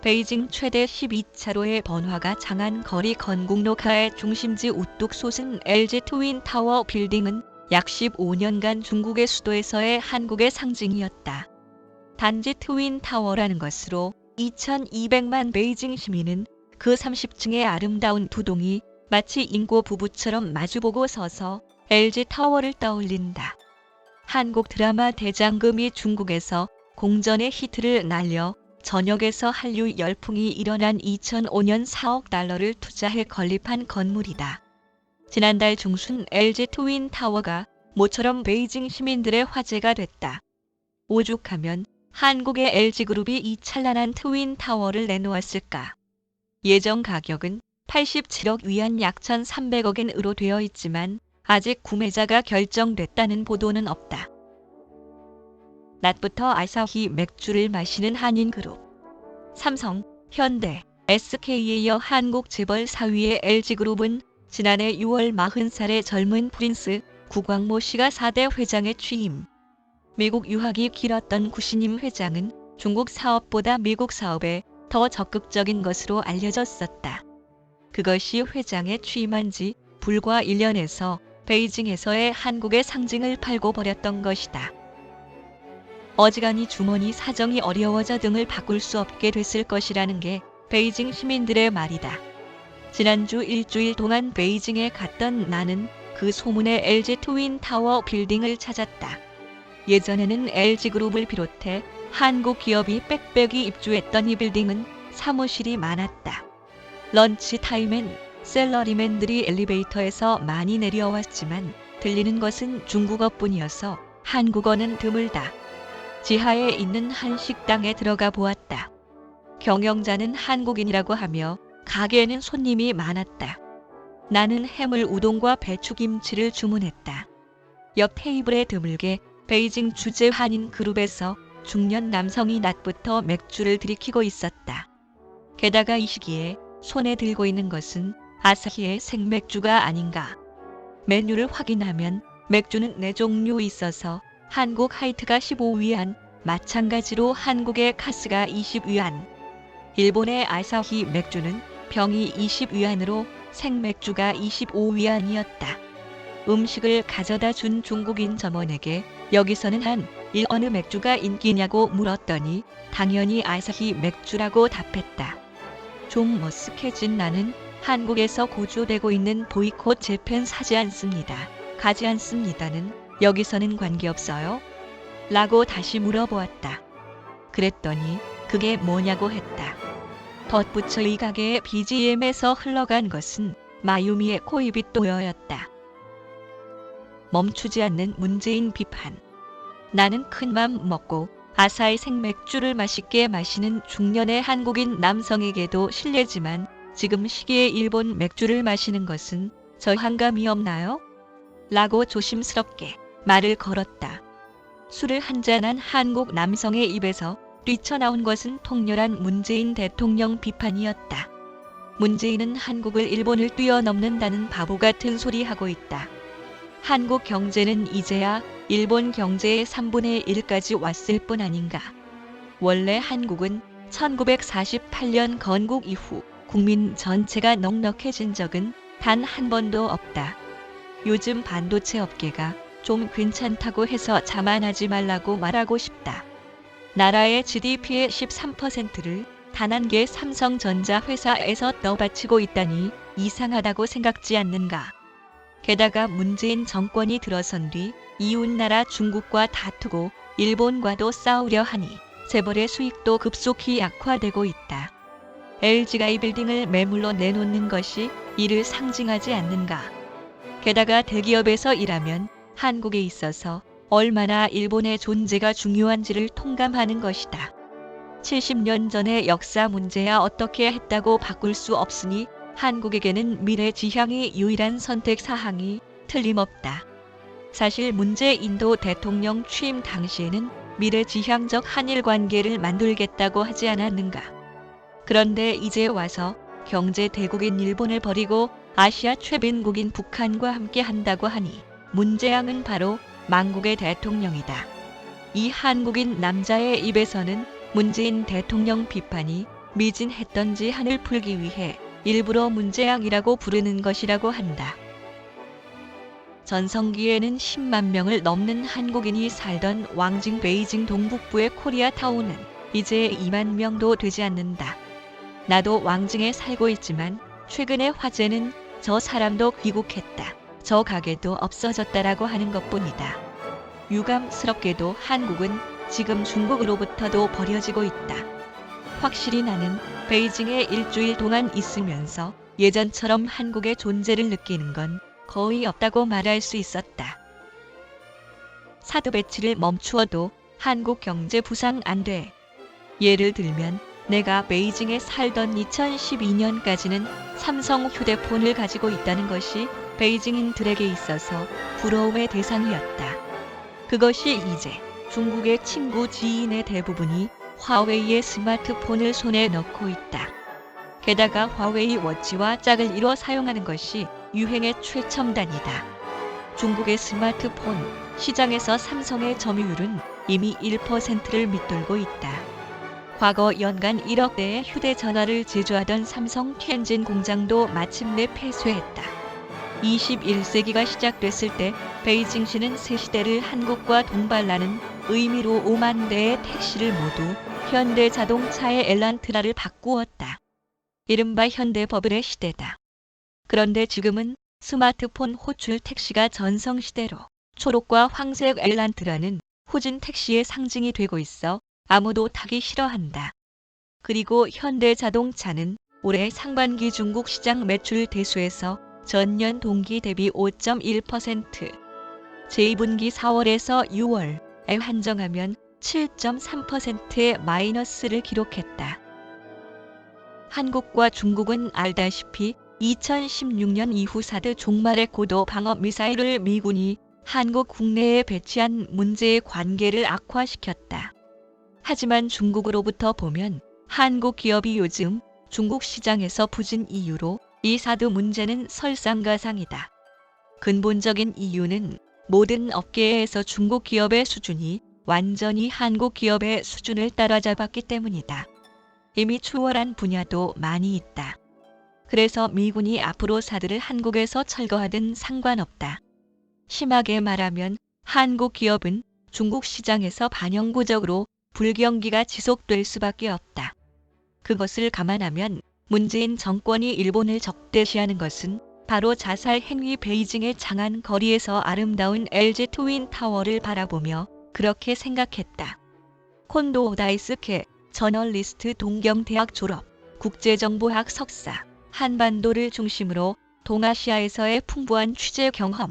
베이징 최대 12차로의 번화가 장안 거리 건국로가의 중심지 우뚝 솟은 LG 트윈타워 빌딩은 약 15년간 중국의 수도에서의 한국의 상징이었다. 단지 트윈타워라는 것으로 2200만 베이징 시민은 그 30층의 아름다운 두 동이 마치 인고 부부처럼 마주보고 서서 LG타워를 떠올린다. 한국 드라마 대장금이 중국에서 공전의 히트를 날려 전역에서 한류 열풍이 일어난 2005년 4억 달러를 투자해 건립한 건물이다. 지난달 중순 LG 트윈타워가 모처럼 베이징 시민들의 화제가 됐다. 오죽하면 한국의 LG그룹이 이 찬란한 트윈타워를 내놓았을까. 예정 가격은 87억 위안 약 1,300억엔으로 되어 있지만 아직 구매자가 결정됐다는 보도는 없다. 낮부터 아사히 맥주를 마시는 한인그룹. 삼성, 현대, SK에 이어 한국 재벌 4위의 LG그룹은 지난해 6월 40살의 젊은 프린스 구광모 씨가 4대 회장에 취임. 미국 유학이 길었던 구신임 회장은 중국 사업보다 미국 사업에 더 적극적인 것으로 알려졌었다. 그것이 회장에 취임한 지 불과 1년에서 베이징에서의 한국의 상징을 팔고 버렸던 것이다. 어지간히 주머니 사정이 어려워져 등을 바꿀 수 없게 됐을 것이라는 게 베이징 시민들의 말이다. 지난주 일주일 동안 베이징에 갔던 나는 그 소문의 LG 트윈타워 빌딩을 찾았다. 예전에는 LG그룹을 비롯해 한국 기업이 빽빽이 입주했던 이 빌딩은 사무실이 많았다. 런치타임엔 셀러리맨들이 엘리베이터에서 많이 내려왔지만 들리는 것은 중국어뿐이어서 한국어는 드물다. 지하에 있는 한 식당에 들어가 보았다. 경영자는 한국인이라고 하며 가게에는 손님이 많았다. 나는 해물 우동과 배추김치를 주문했다. 옆 테이블에 드물게 베이징 주재 한인 그룹에서 중년 남성이 낮부터 맥주를 들이키고 있었다. 게다가 이 시기에 손에 들고 있는 것은 아사히의 생맥주가 아닌가. 메뉴를 확인하면 맥주는 4종류 있어서 한국 하이트가 15위안, 마찬가지로 한국의 카스가 20위안. 일본의 아사히 맥주는 병이 20위안으로 생맥주가 25위안이었다. 음식을 가져다 준 중국인 점원에게 여기서는 어느 맥주가 인기냐고 물었더니 당연히 아사히 맥주라고 답했다. 좀 머쓱해진 나는 한국에서 고조되고 있는 보이콧 재팬 사지 않습니다. 가지 않습니다는 여기서는 관계없어요? 라고 다시 물어보았다. 그랬더니 그게 뭐냐고 했다. 덧붙여 이 가게의 BGM에서 흘러간 것은 마유미의 코이빗도어였다. 멈추지 않는 문재인 비판. 나는 큰맘 먹고 아사히 생맥주를 맛있게 마시는 중년의 한국인 남성에게도 실례지만 지금 시기에 일본 맥주를 마시는 것은 저항감이 없나요? 라고 조심스럽게 말을 걸었다. 술을 한잔한 한국 남성의 입에서 뛰쳐나온 것은 통렬한 문재인 대통령 비판이었다. 문재인은 한국을 일본을 뛰어넘는다는 바보 같은 소리 하고 있다. 한국 경제는 이제야 일본 경제의 3분의 1까지 왔을 뿐 아닌가. 원래 한국은 1948년 건국 이후 국민 전체가 넉넉해진 적은 단 한 번도 없다. 요즘 반도체 업계가 좀 괜찮다고 해서 자만하지 말라고 말하고 싶다. 나라의 GDP의 13%를 단 한 개 삼성전자 회사에서 떠받치고 있다니 이상하다고 생각지 않는가. 게다가 문재인 정권이 들어선 뒤 이웃나라 중국과 다투고 일본과도 싸우려 하니 재벌의 수익도 급속히 약화되고 있다. LG가 이 빌딩을 매물로 내놓는 것이 이를 상징하지 않는가. 게다가 대기업에서 일하면 한국에 있어서 얼마나 일본의 존재가 중요한지를 통감하는 것이다. 70년 전의 역사 문제야 어떻게 했다고 바꿀 수 없으니 한국에게는 미래 지향이 유일한 선택 사항이 틀림없다. 사실 문재인도 대통령 취임 당시에는 미래 지향적 한일 관계를 만들겠다고 하지 않았는가. 그런데 이제 와서 경제 대국인 일본을 버리고 아시아 최빈국인 북한과 함께 한다고 하니 문재양은 바로 망국의 대통령이다. 이 한국인 남자의 입에서는 문재인 대통령 비판이 미진했던지 한을 풀기 위해 일부러 문제양이라고 부르는 것이라고 한다. 전성기에는 10만 명을 넘는 한국인이 살던 왕징 베이징 동북부의 코리아타운은 이제 2만 명도 되지 않는다. 나도 왕징에 살고 있지만 최근의 화제는 저 사람도 귀국했다, 저 가게도 없어졌다라고 하는 것뿐이다. 유감스럽게도 한국은 지금 중국으로부터도 버려지고 있다. 확실히 나는 베이징에 일주일 동안 있으면서 예전처럼 한국의 존재를 느끼는 건 거의 없다고 말할 수 있었다. 사드 배치를 멈추어도 한국 경제 부상 안 돼. 예를 들면 내가 베이징에 살던 2012년까지는 삼성 휴대폰을 가지고 있다는 것이 베이징인들에게 있어서 부러움의 대상이었다. 그것이 이제 중국의 친구 지인의 대부분이 화웨이의 스마트폰을 손에 넣고 있다. 게다가 화웨이 워치와 짝을 이뤄 사용하는 것이 유행의 최첨단이다. 중국의 스마트폰 시장에서 삼성의 점유율은 이미 1%를 밑돌고 있다. 과거 연간 1억 대의 휴대전화를 제조하던 삼성 텐진 공장도 마침내 폐쇄했다. 21세기가 시작됐을 때 베이징시는 새 시대를 한국과 동반하는 의미로 5만 대의 택시를 모두 현대자동차의 엘란트라를 바꾸었다. 이른바 현대버블의 시대다. 그런데 지금은 스마트폰 호출 택시가 전성시대로 초록과 황색 엘란트라는 후진 택시의 상징이 되고 있어 아무도 타기 싫어한다. 그리고 현대자동차는 올해 상반기 중국 시장 매출 대수에서 전년 동기 대비 5.1%, 제2분기 4월에서 6월에 한정하면 7.3%의 마이너스를 기록했다. 한국과 중국은 알다시피 2016년 이후 사드 종말의 고도 방어 미사일을 미군이 한국 국내에 배치한 문제의 관계를 악화시켰다. 하지만 중국으로부터 보면 한국 기업이 요즘 중국 시장에서 부진 이유로 이 사드 문제는 설상가상이다. 근본적인 이유는 모든 업계에서 중국 기업의 수준이 완전히 한국 기업의 수준을 따라잡았기 때문이다. 이미 추월한 분야도 많이 있다. 그래서 미군이 앞으로 사드를 한국에서 철거하든 상관없다. 심하게 말하면 한국 기업은 중국 시장에서 반영구적으로 불경기가 지속될 수밖에 없다. 그것을 감안하면 문재인 정권이 일본을 적대시하는 것은 바로 자살 행위. 베이징의 장안 거리에서 아름다운 LG 트윈타워를 바라보며 그렇게 생각했다. 콘도 다이스케 저널리스트, 동경대학 졸업, 국제정보학 석사, 한반도를 중심으로 동아시아에서의 풍부한 취재 경험,